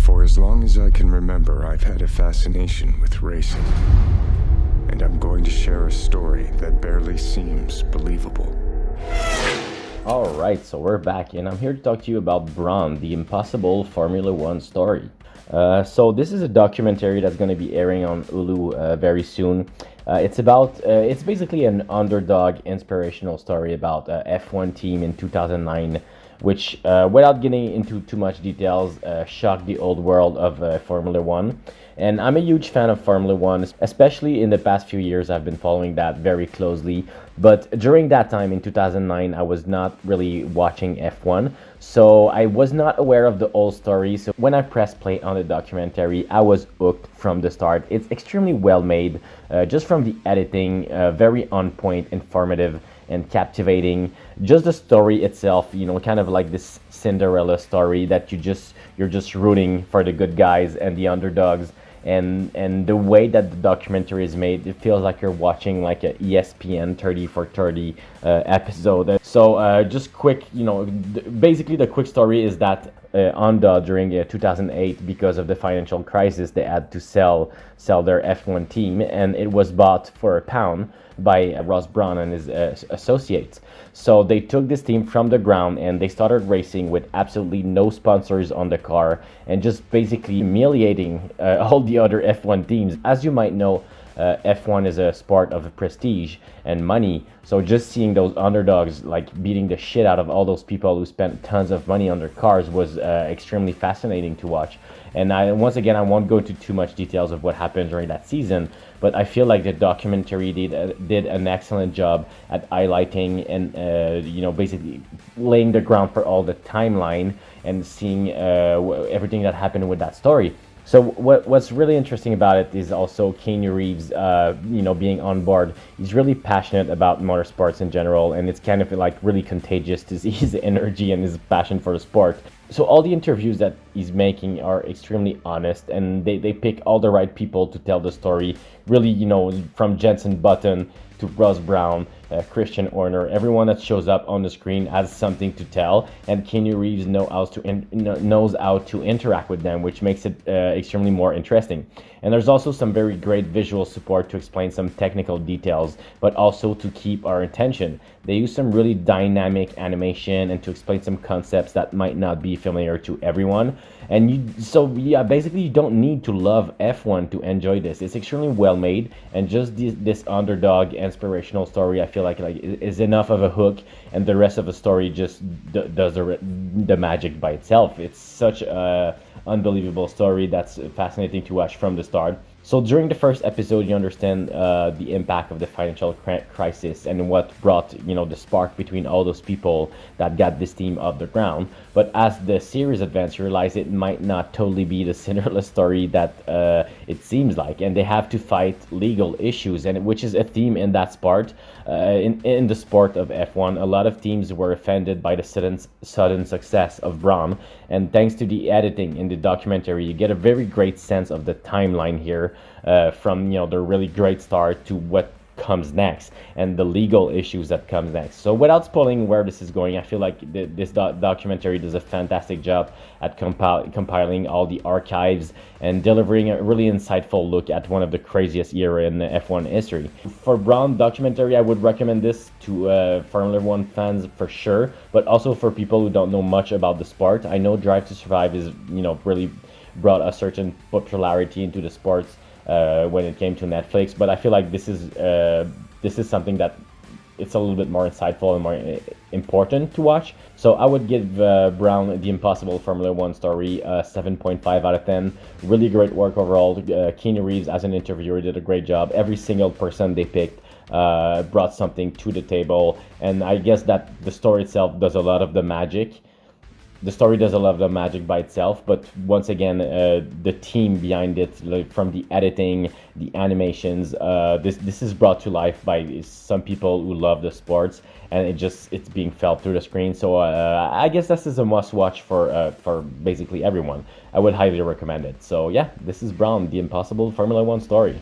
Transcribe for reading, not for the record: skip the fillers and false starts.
For as long as I can remember, I've had a fascination with racing. And I'm going to share a story that barely seems believable. Alright, so we're back, and I'm here to talk to you about Brawn, the impossible Formula One story. So this is a documentary that's going to be airing on Hulu very soon. It's basically an underdog inspirational story about a F1 team in 2009, which, without getting into too much details, shocked the old world of Formula One. And I'm a huge fan of Formula One, especially in the past few years. I've been following that very closely. But during that time in 2009, I was not really watching F1, so I was not aware of the whole story. So when I pressed play on the documentary, I was hooked from the start. It's extremely well made, just from the editing, very on point, informative, and captivating. Just the story itself, kind of like this Cinderella story that you're just rooting for the good guys and the underdogs. And the way that the documentary is made, it feels like you're watching like a ESPN 30 for 30 episode. So just quick, basically the quick story is that Honda during 2008, because of the financial crisis, they had to sell their F1 team, and it was bought for £1 by Ross Brawn and his associates. So they took this team from the ground and they started racing with absolutely no sponsors on the car and just basically humiliating all the other F1 teams. As you might know, F1 is a sport of prestige and money. So just seeing those underdogs like beating the shit out of all those people who spent tons of money on their cars was extremely fascinating to watch. And once again, I won't go into too much details of what happened during that season, but I feel like the documentary did an excellent job at highlighting and basically laying the ground for all the timeline and seeing everything that happened with that story. So what's really interesting about it is also Keanu Reeves, being on board. He's really passionate about motorsports in general, and it's kind of like really contagious to see his energy and his passion for the sport. So all the interviews that he's making are extremely honest, and they pick all the right people to tell the story. Really, from Jenson Button to Ross Brawn, Christian Horner, everyone that shows up on the screen has something to tell, and Keanu Reeves knows how to interact with them, which makes it extremely more interesting. And there's also some very great visual support to explain some technical details, but also to keep our attention. They use some really dynamic animation and to explain some concepts that might not be familiar to everyone. And basically you don't need to love F1 to enjoy this. It's extremely well made, and just this underdog inspirational story, I feel like is enough of a hook, and the rest of the story just does the magic by itself. It's such a unbelievable story that's fascinating to watch from the start. So during the first episode, you understand the impact of the financial crisis and what brought, the spark between all those people that got this team off the ground. But as the series advances, you realize it might not totally be the Cinderella story that it seems like, and they have to fight legal issues, and which is a theme in that sport. In the sport of F1, a lot of teams were offended by the sudden success of Brawn, and thanks to the editing in the documentary, you get a very great sense of the timeline here, from the really great start to what comes next and the legal issues that comes next. So without spoiling where this is going, I feel like this documentary does a fantastic job at compiling all the archives and delivering a really insightful look at one of the craziest era in F1 history. For Brawn documentary, I would recommend this to Formula One fans for sure, but also for people who don't know much about the sport. I know Drive to Survive is really brought a certain popularity into the sports when it came to Netflix, but I feel like this is something that it's a little bit more insightful and more important to watch. So I would give Brawn, the Impossible Formula One story, 7.5 out of 10. Really great work overall. Keanu Reeves as an interviewer did a great job. Every single person they picked brought something to the table, and I guess that the story itself does a lot of the magic. The story does a lot of the magic by itself, but once again, the team behind it, like from the editing, the animations, this is brought to life by some people who love the sports, and it's being felt through the screen. So I guess this is a must-watch for basically everyone. I would highly recommend it. So yeah, this is Brawn, the Impossible Formula One story.